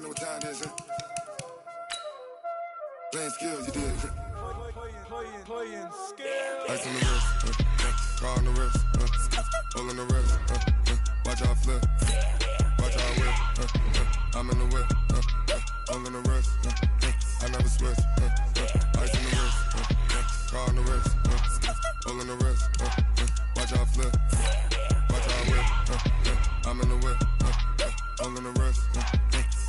already know what time it is, huh? Playing skills, you did. Playing skills. Ice on the wrist, car on the wrist, hole in the wrist, watch how I flip, watch how I whip, I'm in the whip, hole in the wrist, I never switch, ice on the wrist, car on the wrist, hole in the wrist, watch how I flip, watch how I whip, I'm in the whip, hole in the wrist,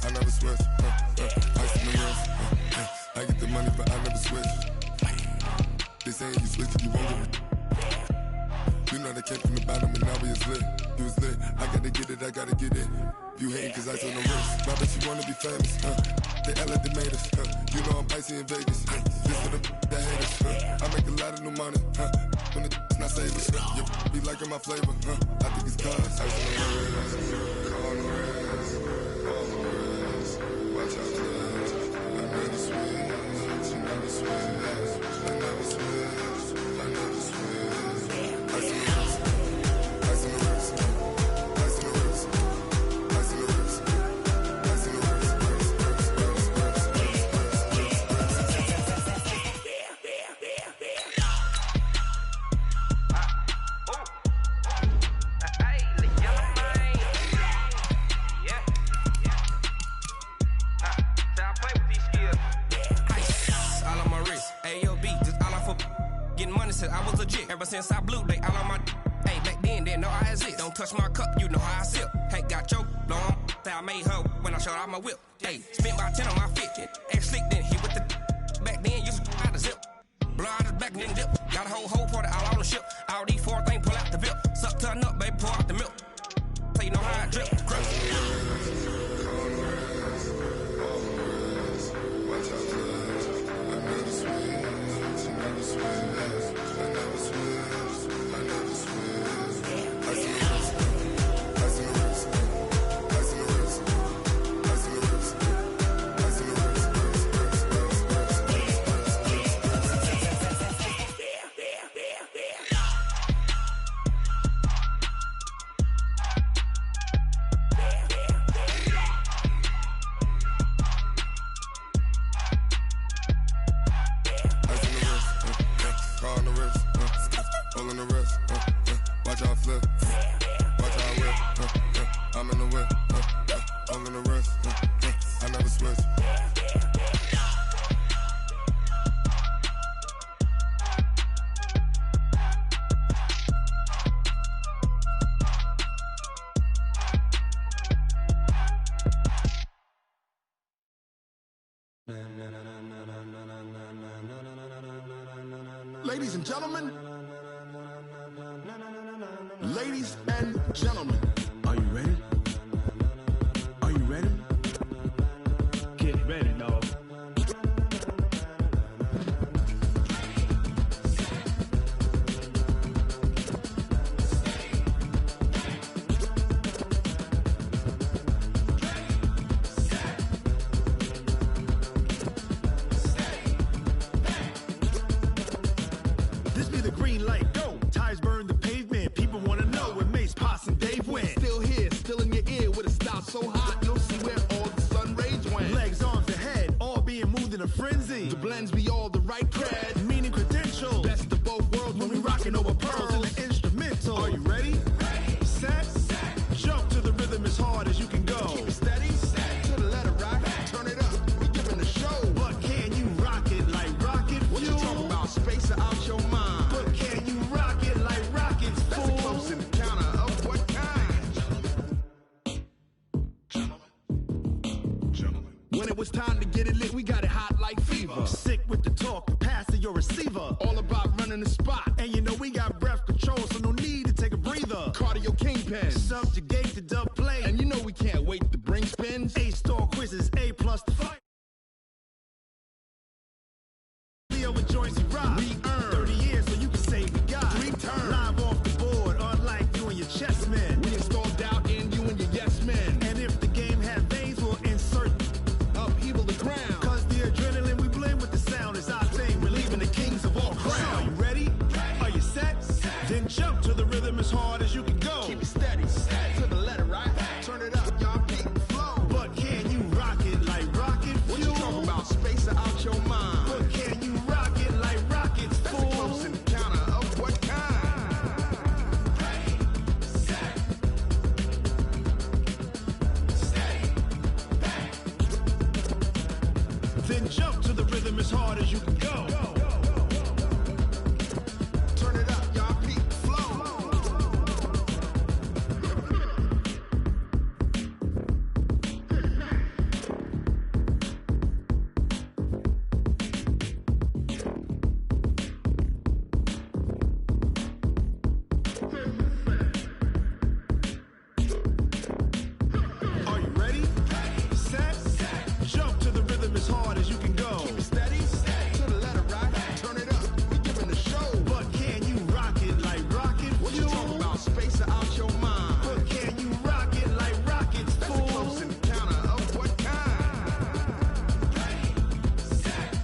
I never switch, ice on the wrist, I get the money but I never switch. They saying you switch if you won't get it. You know they came from the bottom and now we is lit. You was lit, I gotta get it, I gotta get it. You hating cause I told the wrist. My bitch, you wanna be famous, They act like they made us, You know I'm icy in Vegas, This for the that hate us, I make a lot of new money, When it's not savers, You be liking my flavor, I think it's cause ice on the wrist, car on the wrist, all the wrist. Watch out, cuz I never switch, you never switch. I never switch, I never switch. Ice in the wrist, ice in the wrist, ice in the wrist, ice in the wrist, ice in the wrist, I was legit. Ever since I blew, they all on my hey, back then, didn't know I exist. Don't touch my cup, you know how I sip. Hey, got choked, blow on. Say I made her when I showed out my whip. Hey, spent about 10 on my fit. Ex slick, then hit with the back then, used to out the zip. Blow out the back, then dip. Got a whole party all on the ship. All these four things, pull out the bip. Suck to a nut, baby, pour out the milk. So you know how I drip. Crush. Watch out, cuz I never switch, you never switch. I never switch, I never switch. Ice in the wrist, ice in the wrist, ice in the wrist, ice in the wrist, ice in the wrist, car on the wrist, hole in the wrist, watch how I flip, watch how I whip, I'm in the whip, hole in the wrist, I never switch. Ladies and gentlemen, ladies and gentlemen, are you ready? Are you ready? Get ready, dog. This be the green light, go. Tires burn the pavement. People wanna know where Mace, Poss, and Dave went. Still here, still in your ear with a style so hot, you'll see where all the sun rays went. Legs, arms, and head, all being moved in a frenzy. The blends be all the right cred, meaning credentials. Best of both worlds when we rockin' over pearls in the instrumental. Are you ready? Ready. Set. Jump to the rhythm as hard as you can go. Keep it steady. To the letter rock. Turn it up. We giving the show. But can you rock it like rocket fuel? What you talking about? Space or out your mind? But can you rock it like rockets, fool? That's a close encounter of what kind? Gentlemen. When it was time to get it lit, we got it hot like fever. Sick with the talk, pass to your receiver. All about running the spot. And you know we got breath control, so no need to take a breather. Cardio kingpin, subjugate the dub play. And you know we can't wait to bring spins. A-star quizzes, A+ the fight. Leo with joints he rock. We earn 30 years so you can say we got 3 turns. Live off the board, unlike you and your chess men. We install doubt in you and your yes men. And if the game had veins, we'll insert upheaval the ground. Cause the adrenaline we blend with the sound is our thing. We're leaving the kings of all crowns. So are you ready? Are you set? Then jump to the rhythm as hard as you can go. Keep it steady. To the letter, right? Turn it up, y'all. Keep the flow. and jump to the rhythm as hard as you can go. Turn it up, y'all. Peak flow. Are you ready? Set. Jump to the rhythm as hard as you can go. Keep it steady. To the letter, right? Turn it up. We giving the show. But can you rock it like rocket fuel? What you talking about? Space it out your mind. But can you rock it like rockets, fool? That's a close encounter of what kind? Ready, set,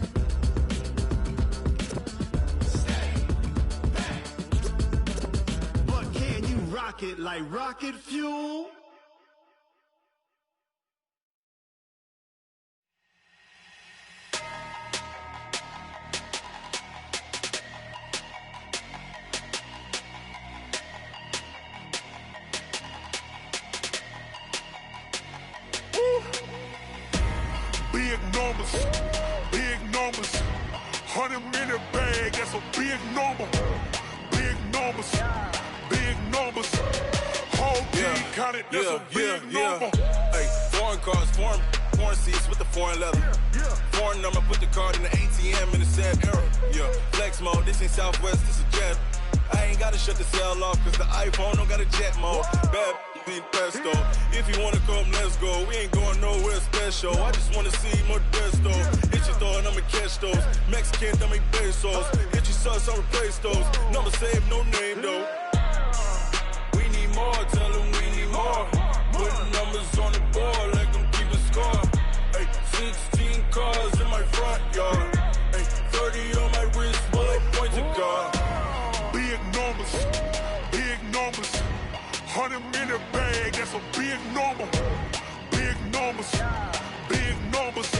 stay. But can you rock it like rocket fuel? Big numbers, big numbers. 100-minute bag, that's a big number. Big numbers, big numbers. Whole team counted, that's a big number. Hey, foreign cars, foreign seats with the foreign leather. Foreign number, put the card in the ATM in the sad era. Yeah, flex mode, this ain't Southwest, this a jet. I ain't gotta shut the cell off, cause the iPhone don't got a jet mode. Bad be pesto. If you wanna come, let's go. We ain't going nowhere special. I just wanna see more pesto. Hit your throw and I'ma catch those. Mexican, dummy pesos. Hit your sauce, I'll replace those. Number save, no name though. We need more, tell them we need more. Putting numbers on the board like I'm keeping score. Hey, 16 cars in my front yard. Hey, 30 on my wrist, while I point to God. Big numbers, big numbers. 100-minute bag, that's a big number. Big numbers, big numbers.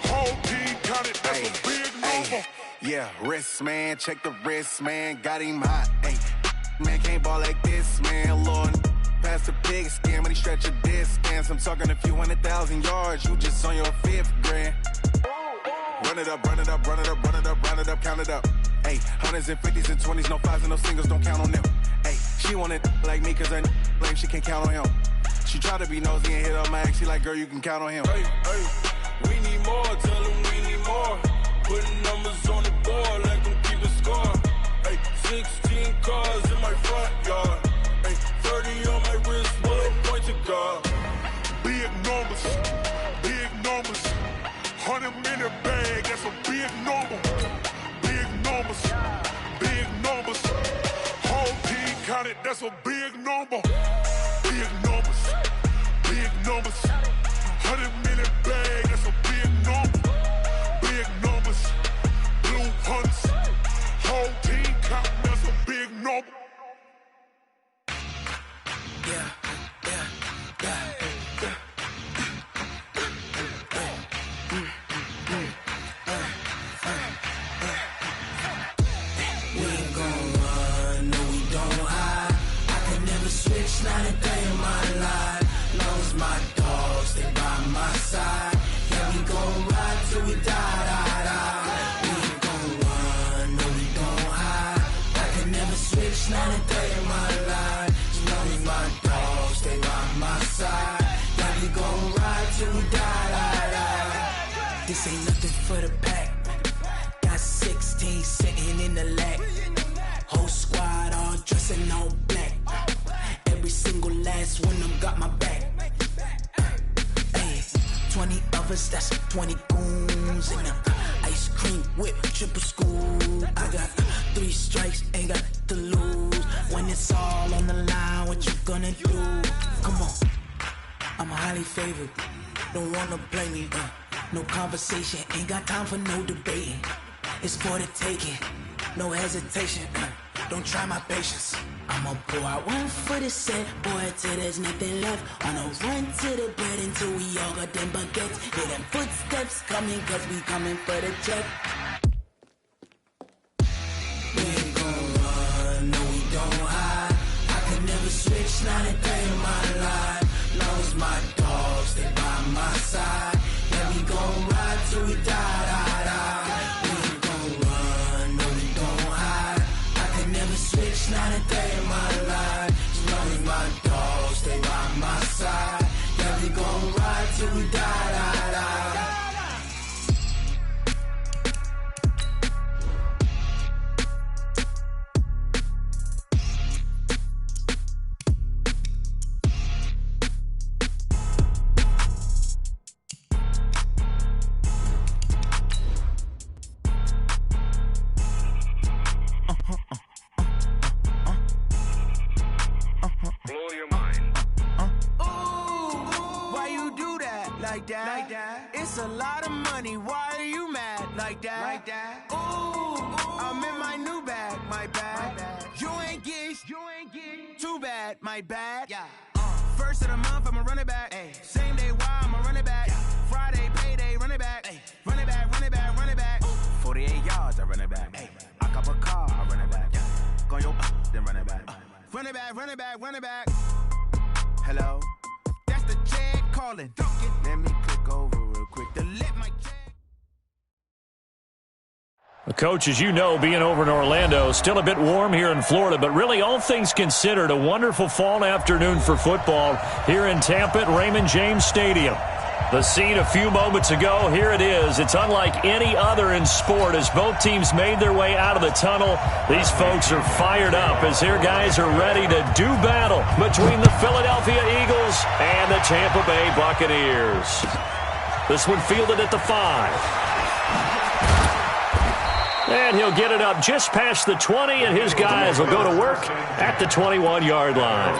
Whole team counted, that's a big number. Yeah, wrist man, check the wrist man, got him hot. Ay, man can't ball like this, man. Lord, past the pig skin, but he stretch a distance. I'm talking a few 100,000 yards, you just on your 5th grand. Run it up, run it up, run it up, run it up, run it up, count it up. Ay, 100s and 50s and 20s, no 5s and no singles, don't count on them. Ay, she want it like me, cause her lame, she can't count on him. She try to be nosy and hit on my ex, she like, girl, you can count on him. Hey, hey, we need more, tell them we need more. Putting numbers on the board like I'm keeping score. Hey, 16 cars in my front yard. Hey, 30 on my wrist, while I point to God. Big numbers, big numbers. 100-minute bag, that's a big number. Big numbers, big numbers. Whole team counted, that's a big number. Big numbers, big numbers. 100-minute bag, that's a big number. Big numbers, blue hunts. Whole team counting, that's a big number. Yeah. Not a day in my life. Long as my dogs, they by my side. Yeah, we gon' ride till we die. We ain't gon' run, no, we don't hide. I can never switch, not a day in my life. As long as my dogs, they by my side. Yeah, we gon' ride till we die. This ain't nothing for the pack. Got 16 sitting in the lap. Whole squad all dressing all black. Every single last one of them got my back. Hey, 20 of us, that's 20 goons. And ice cream whip, triple school. I got 3 strikes, ain't got to lose. When it's all on the line, what you gonna do? Come on, I'm highly favored. Don't wanna blame me, no conversation. Ain't got time for no debating. It's for the taking, no hesitation. Don't try my patience. I'ma pour out one for the set, boy, till there's nothing left. On a run to the bread until we all got them baguettes. Hear them footsteps coming, cause we coming for the check. We ain't gon' run, no, we don't hide. I can never switch, not a day in my life. Long as my dogs, they by my side. Yeah, we gon' ride till we die. like that. It's a lot of money, why are you mad like that? Ooh, I'm in my new bag, my bad. You ain't get too bad, my bad. First of the month, I'ma run it back. Same day, why I'ma run it back. Friday, payday, run it back. Run it back, run it back, run it back. 48 yards, I run it back. I cop a car, I run it back. Go yo, then run it back. Run it back, run it back, run it back. Hello? That's the check calling. Let me click over real quick to let my check. Coach, as you know, being over in Orlando, still a bit warm here in Florida, but really all things considered, a wonderful fall afternoon for football here in Tampa at Raymond James Stadium. The scene a few moments ago, here it is. It's unlike any other in sport as both teams made their way out of the tunnel. These folks are fired up as their guys are ready to do battle between the Philadelphia Eagles and the Tampa Bay Buccaneers. This one fielded at the 5. And he'll get it up just past the 20, and his guys will go to work at the 21-yard line.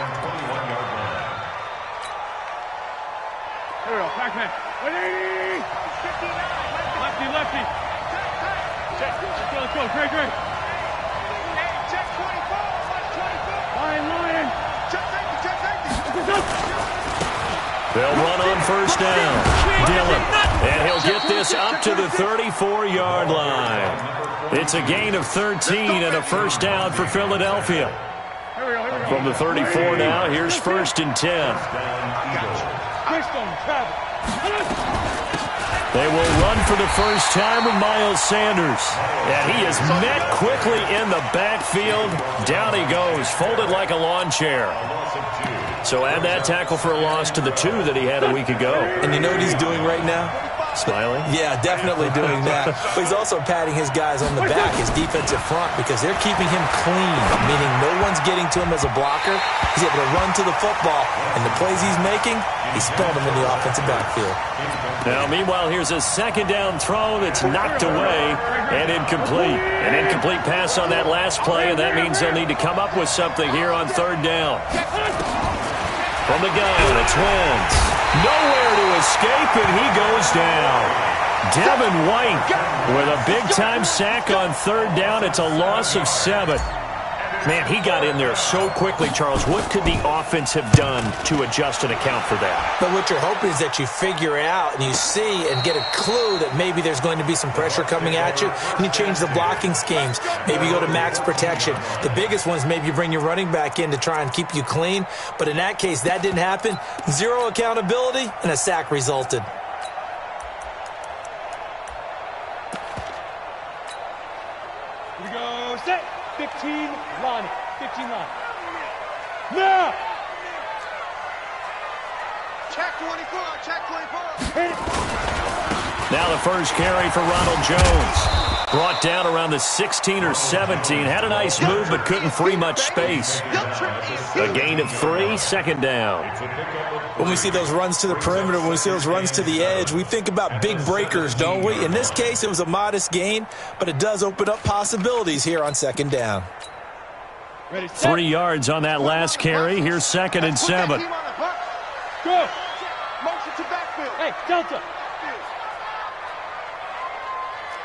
Here we go, backman. 180! 59! Lefty. Let's go, great. Check 24, Lion. Check safety. They'll run on first down. Dillon, and he'll get this up to the 34-yard line. It's a gain of 13 and a first down for Philadelphia. From the 34 now, here's 1st and 10. They will run for the first time with Miles Sanders. And he is met quickly in the backfield. Down he goes, folded like a lawn chair. So add that tackle for a loss to the 2 that he had a week ago. And you know what he's doing right now? Smiling? Yeah, definitely doing that. But he's also patting his guys on the back, his defensive front, because they're keeping him clean, meaning no one's getting to him as a blocker. He's able to run to the football, and the plays he's making, he's spelling them in the offensive backfield. Now, meanwhile, here's a second down throw that's knocked away and incomplete. An incomplete pass on that last play, and that means they'll need to come up with something here on 3rd down. From the gun, it's Wentz. Nowhere to escape, and he goes down. Devin White with a big-time sack on 3rd down. It's a loss of 7. Man, he got in there so quickly, Charles. What could the offense have done to adjust and account for that? But what you're hoping is that you figure it out and you see and get a clue that maybe there's going to be some pressure coming at you, and you change the blocking schemes. Maybe you go to max protection. The biggest one is maybe you bring your running back in to try and keep you clean. But in that case, that didn't happen. 0 accountability, and a sack resulted. Here we go, set. 15 line. Now! Check 24. Now the first carry for Ronald Jones. Brought down around the 16 or 17. Had a nice move, but couldn't free much space. A gain of 3, 2nd down. When we see those runs to the perimeter, when we see those runs to the edge, we think about big breakers, don't we? In this case, it was a modest gain, but it does open up possibilities here on 2nd down. 3 yards on that last carry. Here's 2nd and 7. Go! Motion to backfield. Hey, Delta!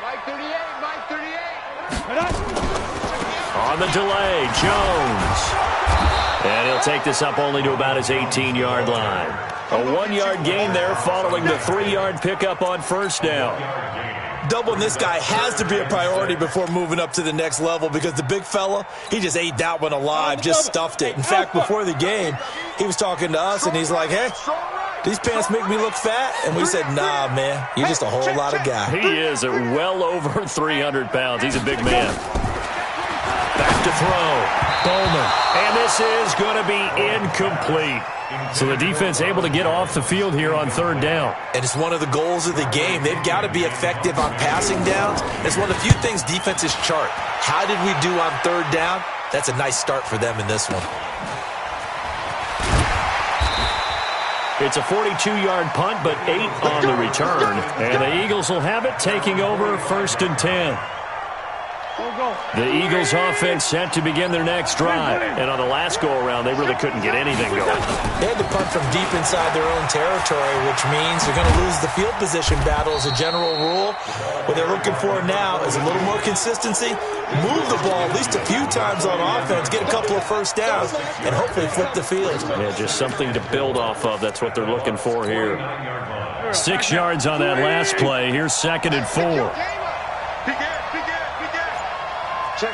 Mike 38. On the delay, Jones. And he'll take this up only to about his 18-yard line. A 1-yard gain there following the 3-yard pickup on first down. Doubling this guy has to be a priority before moving up to the next level because the big fella, he just ate that one alive, just stuffed it. In fact, before the game, he was talking to us, and he's like, hey, these pants make me look fat? And we said, nah, man, you're just a whole lot of guy. He is at well over 300 pounds. He's a big man. Back to throw. Bowman. And this is going to be incomplete. So the defense able to get off the field here on 3rd down. And it's one of the goals of the game. They've got to be effective on passing downs. It's one of the few things defenses chart. How did we do on 3rd down? That's a nice start for them in this one. It's a 42-yard punt, but 8 on the return. And the Eagles will have it, taking over 1st and 10. The Eagles offense set to begin their next drive. And on the last go-around, they really couldn't get anything going. They had to punt from deep inside their own territory, which means they're going to lose the field position battle as a general rule. What they're looking for now is a little more consistency, move the ball at least a few times on offense, get a couple of first downs, and hopefully flip the field. Yeah, just something to build off of. That's what they're looking for here. 6 yards on that last play. Here's 2nd and 4. Check.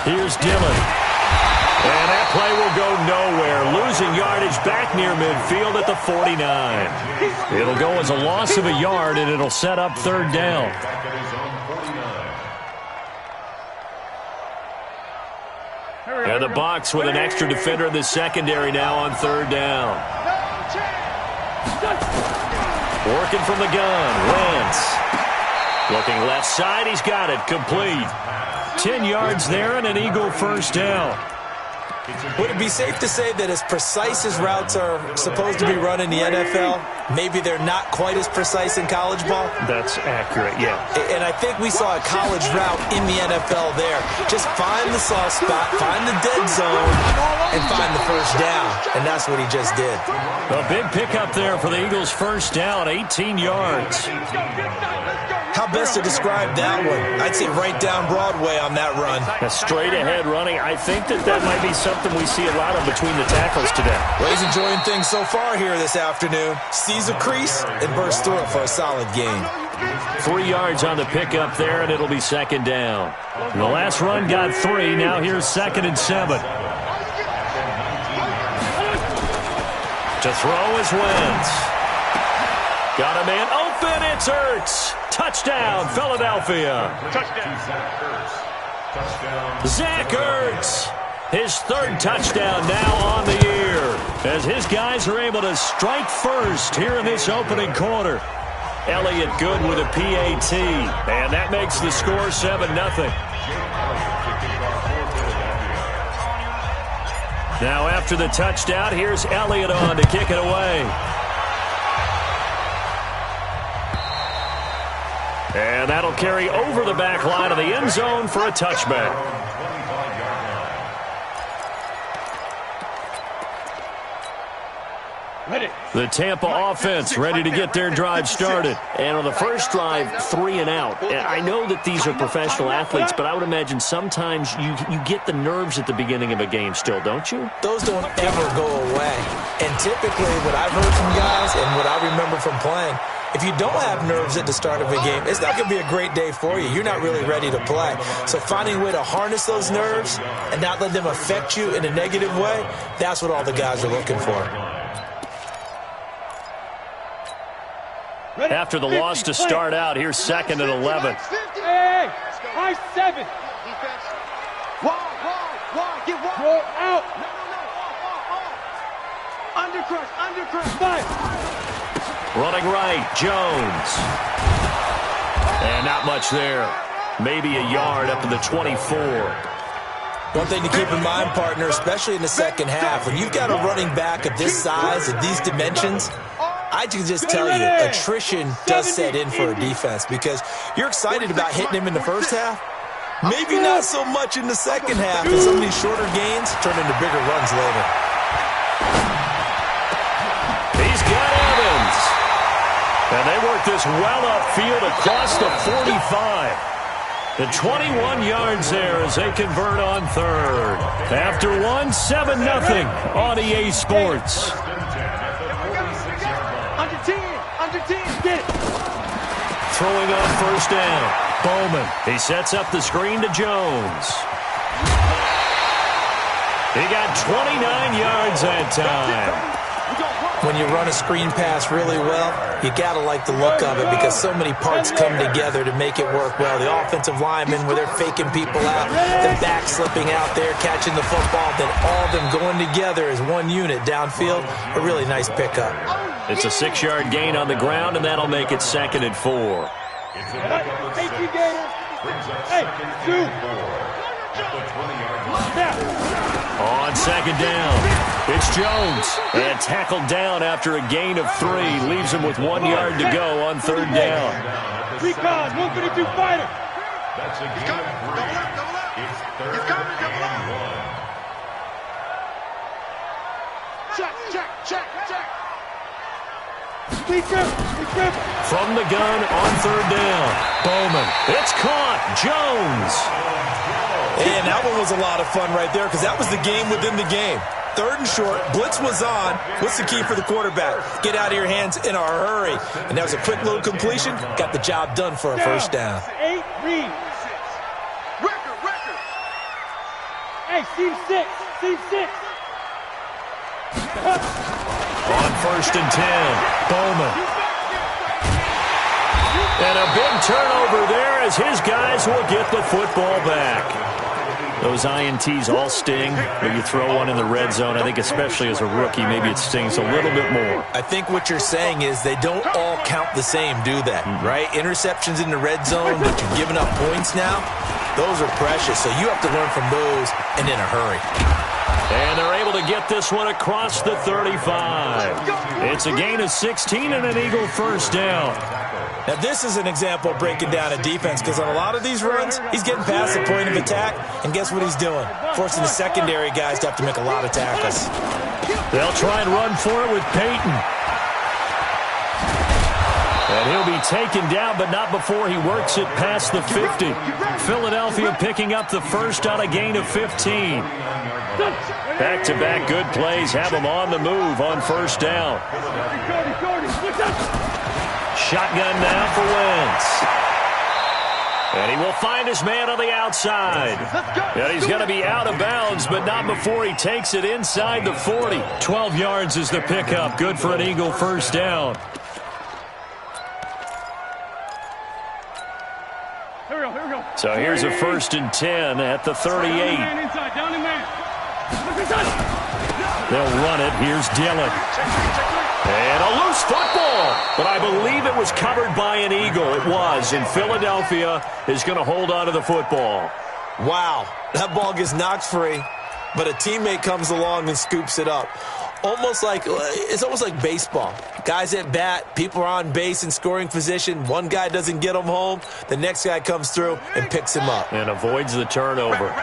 Here's Dillon. And that play will go nowhere. Losing yardage back near midfield at the 49. It'll go as a loss of a yard, and it'll set up 3rd down. And the Bucs with an extra defender in the secondary now on 3rd down. Working from the gun, Wentz. Looking left side, he's got it, complete. 10 yards there and an Eagle first down. Would it be safe to say that as precise as routes are supposed to be run in the NFL, maybe they're not quite as precise in college ball? That's accurate, yeah. And I think we saw a college route in the NFL there. Just find the soft spot, find the dead zone, and find the first down. And that's what he just did. A big pickup there for the Eagles first down, 18 yards. How best to describe that one? I'd say right down Broadway on that run. A straight ahead running. I think that might be something we see a lot of between the tackles today. Well, he's enjoying things so far here this afternoon. Sees a crease and bursts through it for a solid gain. 3 yards on the pickup there, and it'll be 2nd down. The last run got 3. Now here's 2nd and 7. To throw is Wentz. Got a man open. It's Ertz. Touchdown, Philadelphia. Zach Ertz. His 3rd touchdown now on the year as his guys are able to strike first here in this opening quarter. Elliott good with a PAT, and that makes the score 7-0. Now after the touchdown, here's Elliott on to kick it away. And that'll carry over the back line of the end zone for a touchback. The Tampa offense ready to get their drive started. And on the first drive, 3 and out. And I know that these are professional athletes, but I would imagine sometimes you get the nerves at the beginning of a game still, don't you? Those don't ever go away. And typically what I've heard from guys and what I remember from playing, if you don't have nerves at the start of a game, it's not going to be a great day for you. You're not really ready to play. So finding a way to harness those nerves and not let them affect you in a negative way, that's what all the guys are looking for. After the loss to start out, here's 2nd and 11. Hey, high 7. Wide, get wide. Roll out. No. Undercrush. 5. Running right, Jones. And not much there. Maybe a yard up to the 24. One thing to keep in mind, partner, especially in the second half, when you've got a running back of this size, of these dimensions, I can just tell you, attrition does set in for a defense because you're excited about hitting him in the first half. Maybe not so much in the second half, and some of these shorter gains turn into bigger runs later. He's got Evans. And they work this well upfield across the 45. The 21 yards there as they convert on 3rd. After 1, 7-0 on EA Sports. Under 10, get it. Throwing on first down. Bowman. He sets up the screen to Jones. He got 29 yards that time. When you run a screen pass really well, you got to like the look of it because so many parts come together to make it work well. The offensive linemen, where they're faking people out, the back slipping out there, catching the football, then all of them going together as one unit downfield. A really nice pickup. It's a 6-yard gain on the ground, and that'll make it 2nd and 4. Thank you, Gator. Hey, 2. On second down, it's Jones. And tackled down after a gain of 3. Leaves him with 1 yard to go on third down. Recon, 152 fighter. He's coming. Double up. He's coming. Double up. Check. Be careful. From the gun on third down, Bowman. It's caught. Jones. And that one was a lot of fun right there because that was the game within the game. Third and short, blitz was on. What's the key for the quarterback? Get out of your hands in a hurry. And that was a quick little completion. Got the job done for a first down. 8 read. Record. Hey, seam 6. On first and 10, Bowman. And a big turnover there as his guys will get the football back. Those INTs all sting, but you throw one in the red zone, I think especially as a rookie, maybe it stings a little bit more. I think what you're saying is they don't all count the same, do they? Right? Interceptions in the red zone, but you're giving up points now. Those are precious, so you have to learn from those and in a hurry. And they're able to get this one across the 35. It's a gain of 16 and an Eagle first down. Now, this is an example of breaking down a defense because on a lot of these runs, he's getting past the point of attack, and guess what he's doing? Forcing the secondary guys to have to make a lot of tackles. They'll try and run for it with Peyton. And he'll be taken down, but not before he works it past the 50. Philadelphia picking up the first on a gain of 15. Back-to-back good plays have him on the move on first down. Shotgun now for Wentz. And he will find his man on the outside. And he's going to be out of bounds, but not before he takes it inside the 40. 12 yards is the pickup. Good for an Eagle first down. So here's a first and 10 at the 38. They'll run it. Here's Dillon. And a loose football. But I believe it was covered by an Eagle. It was. And Philadelphia is going to hold on to the football. Wow. That ball gets knocked free, but a teammate comes along and scoops it up. It's almost like baseball. Guys at bat, people are on base in scoring position. One guy doesn't get him home. The next guy comes through and picks him up. And avoids the turnover.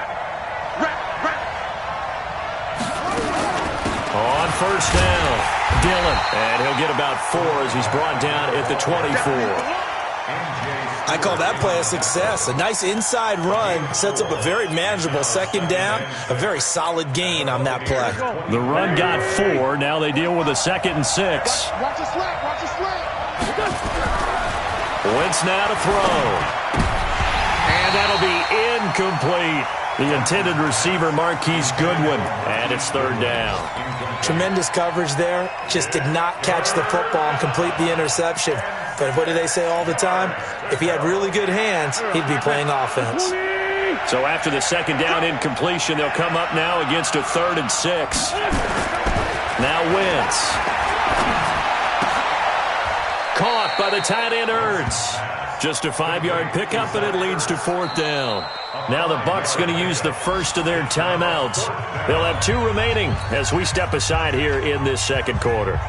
On first down, Dillon. And he'll get about 4 as he's brought down at the 24. I call that play a success. A nice inside run sets up a very manageable second down. A very solid gain on that play. The run got 4. Now they deal with a 2nd and 6. Watch the slant. Wentz now to throw. And that'll be incomplete. The intended receiver, Marquise Goodwin. And it's third down. Tremendous coverage there. Just did not catch the football and complete the interception. But what do they say all the time? If he had really good hands, he'd be playing offense. So after the second down incompletion, they'll come up now against a 3rd and 6. Now Wentz. Caught by the tight end Ertz. Just a 5-yard pickup, and it leads to 4th down. Now the Bucs going to use the first of their timeouts. They'll have 2 remaining as we step aside here in this second quarter.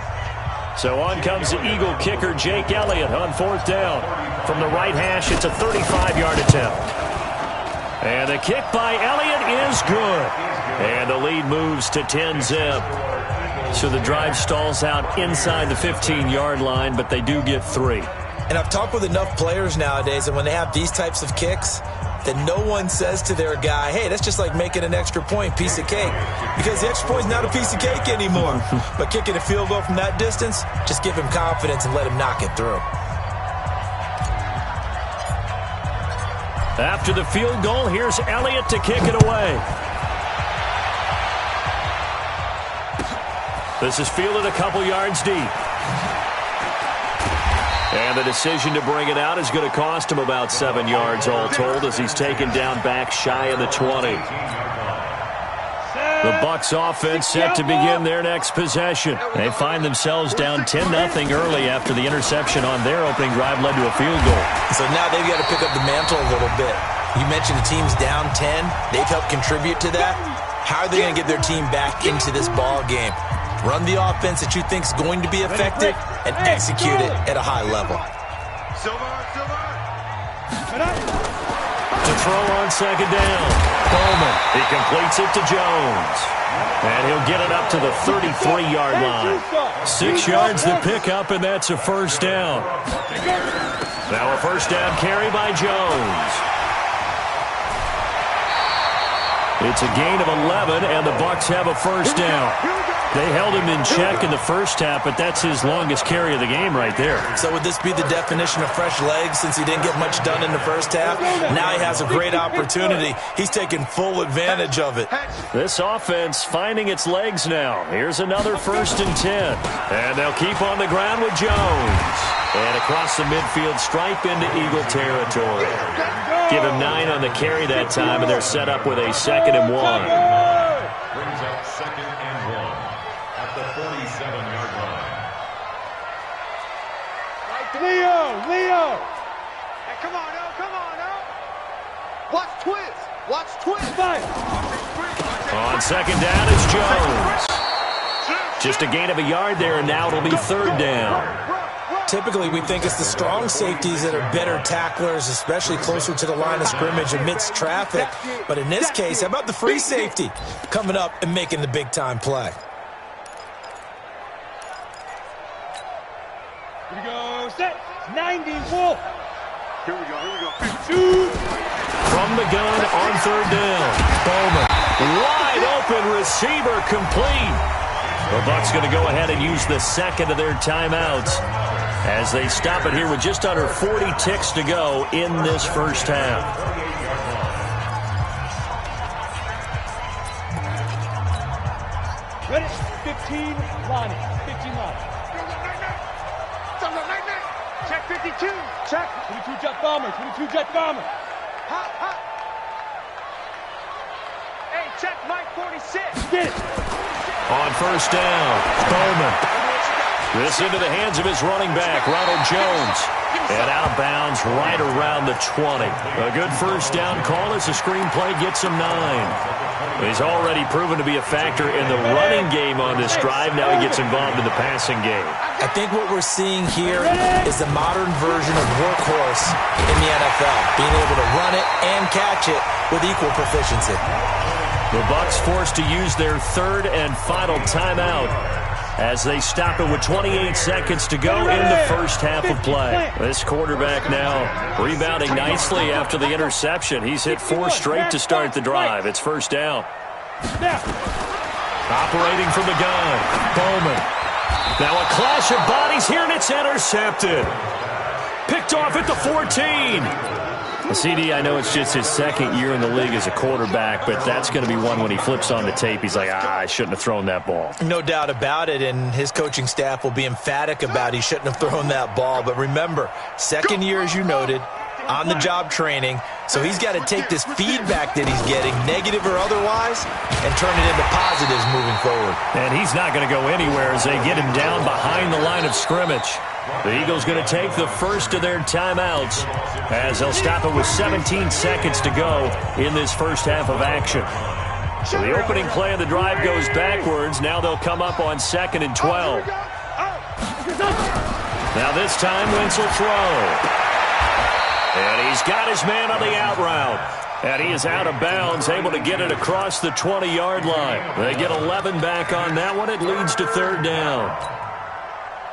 So on comes the Eagle kicker, Jake Elliott, on 4th down. From the right hash, it's a 35-yard attempt. And the kick by Elliott is good. And the lead moves to 10-zip. So the drive stalls out inside the 15-yard line, but they do get 3. And I've talked with enough players nowadays, and when they have these types of kicks, that no one says to their guy, hey, that's just like making an extra point, piece of cake. Because the extra point is not a piece of cake anymore. But kicking a field goal from that distance, just give him confidence and let him knock it through. After the field goal, here's Elliott to kick it away. This is fielded a couple yards deep. And the decision to bring it out is going to cost him about 7 yards all told as he's taken down back shy of the 20. The Bucs offense set to begin their next possession. They find themselves down 10-0 early after the interception on their opening drive led to a field goal. So now they've got to pick up the mantle a little bit. You mentioned the team's down 10. They've helped contribute to that. How are they going to get their team back into this ball game? Run the offense that you think is going to be effective and execute it at a high level. To throw on second down. Bowman. He completes it to Jones. And he'll get it up to the 33-yard line. 6 yards to pick up, and that's a first down. Now a first down carry by Jones. It's a gain of 11, and the Bucs have a first down. They held him in check in the first half, but that's his longest carry of the game right there. So would this be the definition of fresh legs since he didn't get much done in the first half? Now he has a great opportunity. He's taking full advantage of it. This offense finding its legs now. Here's another 1st and 10. And they'll keep on the ground with Jones. And across the midfield stripe into Eagle territory. Give him 9 on the carry that time, and they're set up with a 2nd and 1. Brings up 2nd and 1 at the 47-yard line. Leo! Hey, come on, now. Watch twist. On second down, it's Jones. Just a gain of a yard there, and now it'll be 3rd down. Typically, we think it's the strong safeties that are better tacklers, especially closer to the line of scrimmage amidst traffic. But in this case, how about the free safety coming up and making the big-time play? Here we go, set, 90, Wolf. Here we go. From the gun on 3rd down. Bowman. Wide open receiver complete. The Bucs going to go ahead and use the 2nd of their timeouts as they stop it here with just under 40 ticks to go in this first half. Ready, 15, Lonnie. Check 52. Check, 22 jet bomber. Hot. Hey, check Mike 46. Get it. On 1st down, Bowman. This into the hands of his running back, Ronald Jones. And out of bounds right around the 20. A good first down call as the screenplay gets him 9. He's already proven to be a factor in the running game on this drive. Now he gets involved in the passing game. I think what we're seeing here is the modern version of workhorse in the NFL, being able to run it and catch it with equal proficiency. The Bucs forced to use their 3rd and final timeout as they stop it with 28 seconds to go in the first half of play. This quarterback now rebounding nicely after the interception. He's hit 4 straight to start the drive. It's 1st down. Operating from the gun, Bowman. Now a clash of bodies here, and it's intercepted. Picked off at the 14. CD, I know it's just his 2nd year in the league as a quarterback, but that's going to be one when he flips on the tape. He's like, I shouldn't have thrown that ball. No doubt about it, and his coaching staff will be emphatic about he shouldn't have thrown that ball. But remember, 2nd year, as you noted, on-the-job training, so he's got to take this feedback that he's getting, negative or otherwise, and turn it into positives moving forward. And he's not going to go anywhere as they get him down behind the line of scrimmage. The Eagles going to take the 1st of their timeouts as they'll stop it with 17 seconds to go in this first half of action. So the opening play of the drive goes backwards. Now they'll come up on 2nd and 12. Now this time Wentz will throw. And he's got his man on the out route. And he is out of bounds, able to get it across the 20-yard line. They get 11 back on that one. It leads to 3rd down.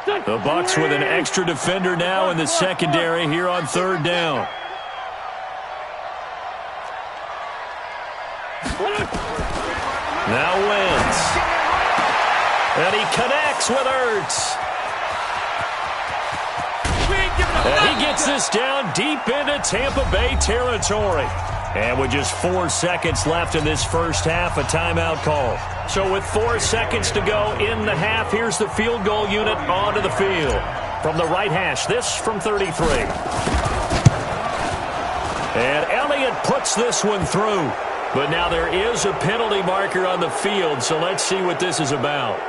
The Bucs with an extra defender now in the secondary here on 3rd down. Now Wentz. And he connects with Ertz. And he gets this down deep into Tampa Bay territory. And with just 4 seconds left in this first half, a timeout call. So with 4 seconds to go in the half, here's the field goal unit onto the field. From the right hash, this from 33. And Elliott puts this one through. But now there is a penalty marker on the field, so let's see what this is about.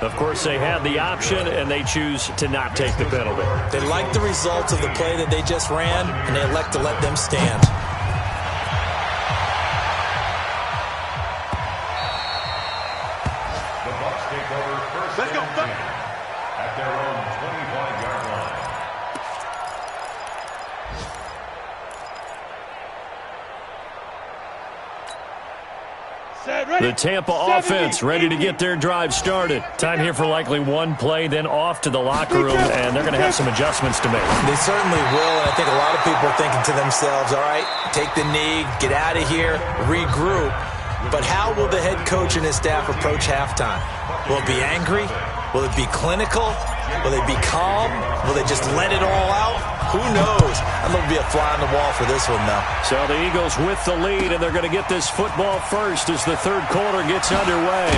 Of course, they had the option, and they choose to not take the penalty. They like the results of the play that they just ran, and they elect to let them stand. The Bucs take over first. Let's go. At their own 25-yard line. The Tampa offense ready to get their drive started. Time here for likely one play, then off to the locker room, and they're going to have some adjustments to make. They certainly will, and I think a lot of people are thinking to themselves, all right, take the knee, get out of here, regroup. But how will the head coach and his staff approach halftime? Will it be angry? Will it be clinical? Will they be calm? Will they just let it all out? Who knows? I'm going to be a fly on the wall for this one, though. So the Eagles with the lead, and they're going to get this football first as the third quarter gets underway.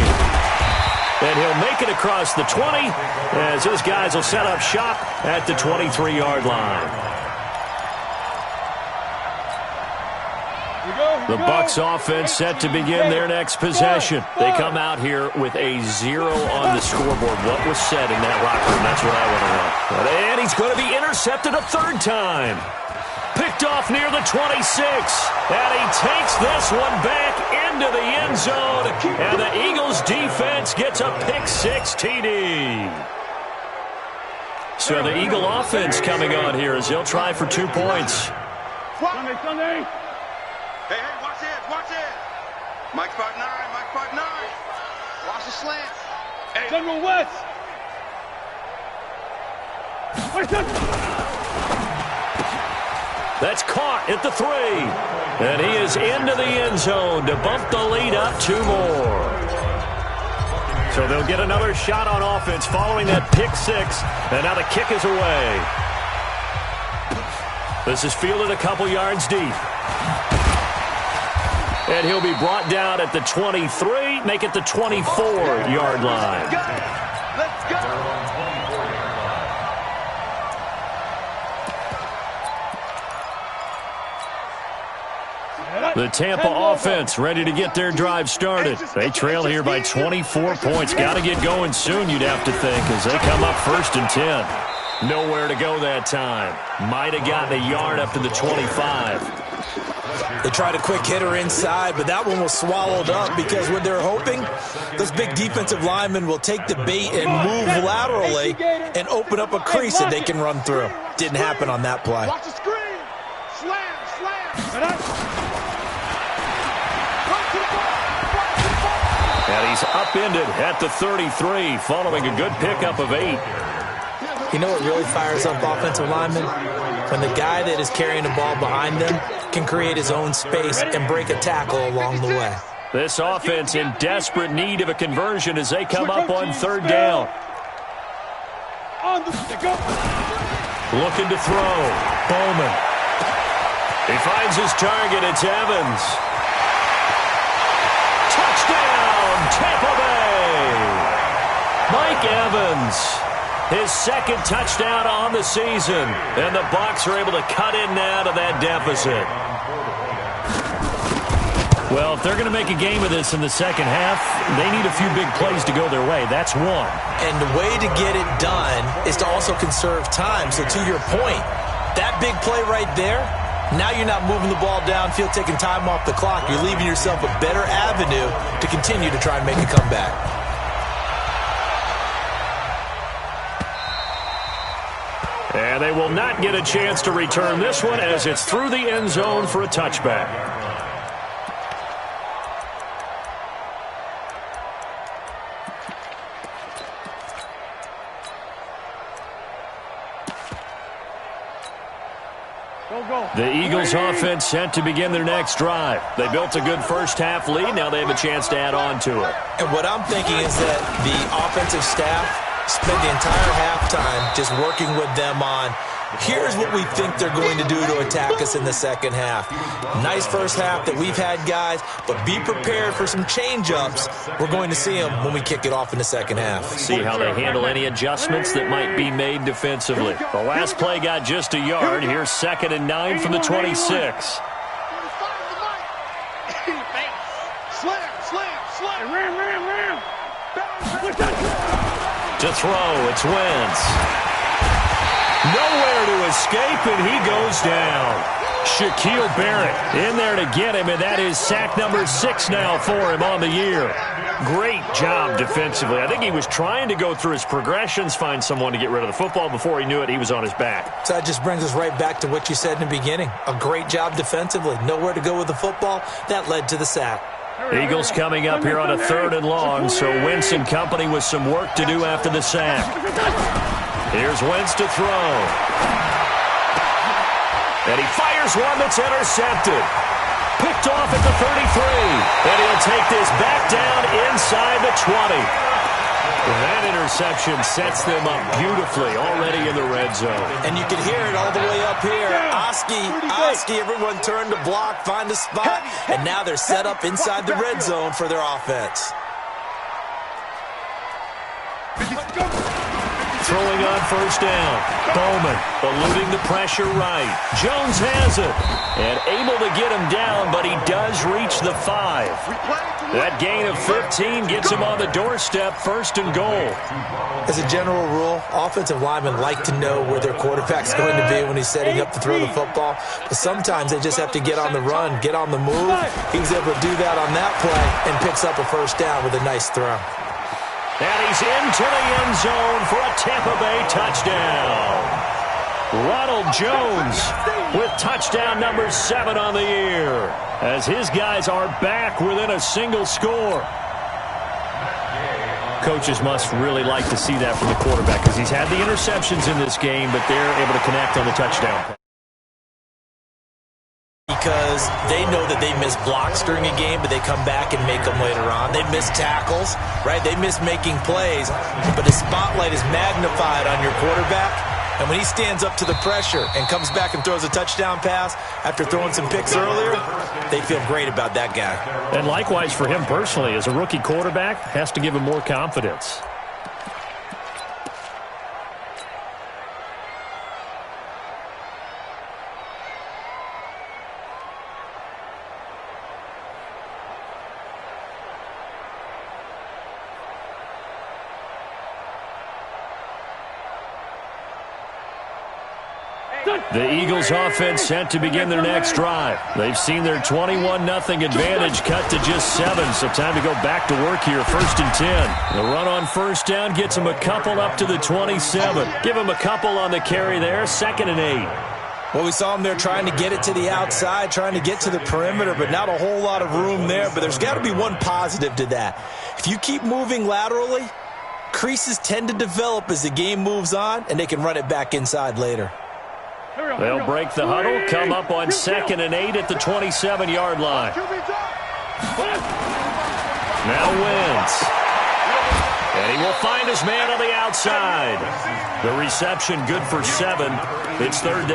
And he'll make it across the 20 as his guys will set up shop at the 23-yard line. The Bucs offense set to begin their next possession. They come out here with a 0 on the scoreboard. What was said in that locker room? That's what I want to know. And he's going to be intercepted a third time. Picked off near the 26. And he takes this one back into the end zone. And the Eagles defense gets a pick-6 TD. So the Eagle offense coming on here as they'll try for 2 points. Sunday. Hey, watch it. Mike 5'9", Mike 5'9". Watch the slant. Hey. General West. That's caught at the 3. And he is into the end zone to bump the lead up 2 more. So they'll get another shot on offense following that pick-6. And now the kick is away. This is fielded a couple yards deep. And he'll be brought down at the 23, make it the 24-yard line. Let's go. The Tampa offense ready to get their drive started. They trail here by 24 points. Got to get going soon, you'd have to think, as they come up 1st and 10. Nowhere to go that time. Might have gotten a yard up to the 25. They tried a quick hitter inside, but that one was swallowed up because what they're hoping, this big defensive lineman will take the bait and move laterally and open up a crease that they can run through. Didn't happen on that play. Watch the screen. Slam. And he's upended at the 33 following a good pickup of 8. You know what really fires up offensive linemen? When the guy that is carrying the ball behind them can create his own space and break a tackle along the way. This offense in desperate need of a conversion as they come up on 3rd down. Looking to throw. Bowman. He finds his target. It's Evans. Touchdown, Tampa Bay. Mike Evans. His 2nd touchdown on the season. And the Bucs are able to cut in now to that deficit. Well, if they're going to make a game of this in the second half, they need a few big plays to go their way. That's one. And the way to get it done is to also conserve time. So to your point, that big play right there, now you're not moving the ball downfield, taking time off the clock. You're leaving yourself a better avenue to continue to try and make a comeback. And they will not get a chance to return this one as it's through the end zone for a touchback. The Eagles offense set to begin their next drive. They built a good first half lead. Now they have a chance to add on to it. And what I'm thinking is that the offensive staff spent the entire halftime just working with them on, here's what we think they're going to do to attack us in the second half. Nice first half that we've had, guys, but be prepared for some change-ups. We're going to see them when we kick it off in the second half. See how they handle any adjustments that might be made defensively. The last play got just a yard. Here's 2nd and 9 from the 26. Slam. To throw, it's Wentz. Nowhere to escape, and he goes down. Shaquille Barrett in there to get him, and that is sack number 6 now for him on the year. Great job defensively. I think he was trying to go through his progressions, find someone to get rid of the football. Before he knew it, he was on his back. So that just brings us right back to what you said in the beginning. A great job defensively. Nowhere to go with the football. That led to the sack. Eagles coming up here on a 3rd and long, so Wentz and company with some work to do after the sack. Here's Wentz to throw. And he fires one that's intercepted. Picked off at the 33. And he'll take this back down inside the 20. That interception sets them up beautifully already in the red zone. And you can hear it all the way up here. Oski, everyone turn to block, find a spot. And now they're set up inside the red zone for their offense. Throwing on 1st down. Bowman eluding the pressure right. Jones has it. And able to get him down, but he does reach the 5. That gain of 15 gets him on the doorstep, 1st and goal. As a general rule, offensive linemen like to know where their quarterback's going to be when he's setting up to throw the football. But sometimes they just have to get on the run, get on the move. He was able to do that on that play and picks up a 1st down with a nice throw. And he's into the end zone for a Tampa Bay touchdown. Ronald Jones with touchdown number 7 on the year, as his guys are back within a single score. Coaches must really like to see that from the quarterback, because he's had the interceptions in this game, but they're able to connect on the touchdown. Because they know that they miss blocks during a game, but they come back and make them later on. They miss tackles, right? They miss making plays, but the spotlight is magnified on your quarterback. And when he stands up to the pressure and comes back and throws a touchdown pass after throwing some picks earlier, they feel great about that guy. And likewise for him personally, as a rookie quarterback, has to give him more confidence. The Eagles offense set to begin their next drive. They've seen their 21-0 advantage cut to just 7, so time to go back to work here, 1st and 10. The run on 1st down gets them a couple up to the 27. Give them a couple on the carry there, 2nd and 8. Well, we saw them there trying to get it to the outside, trying to get to the perimeter, but not a whole lot of room there. But there's got to be one positive to that. If you keep moving laterally, creases tend to develop as the game moves on, and they can run it back inside later. They'll break the huddle, come up on 2nd and 8 at the 27-yard line. Now Wentz. And he will find his man on the outside. The reception good for 7. It's 3rd down.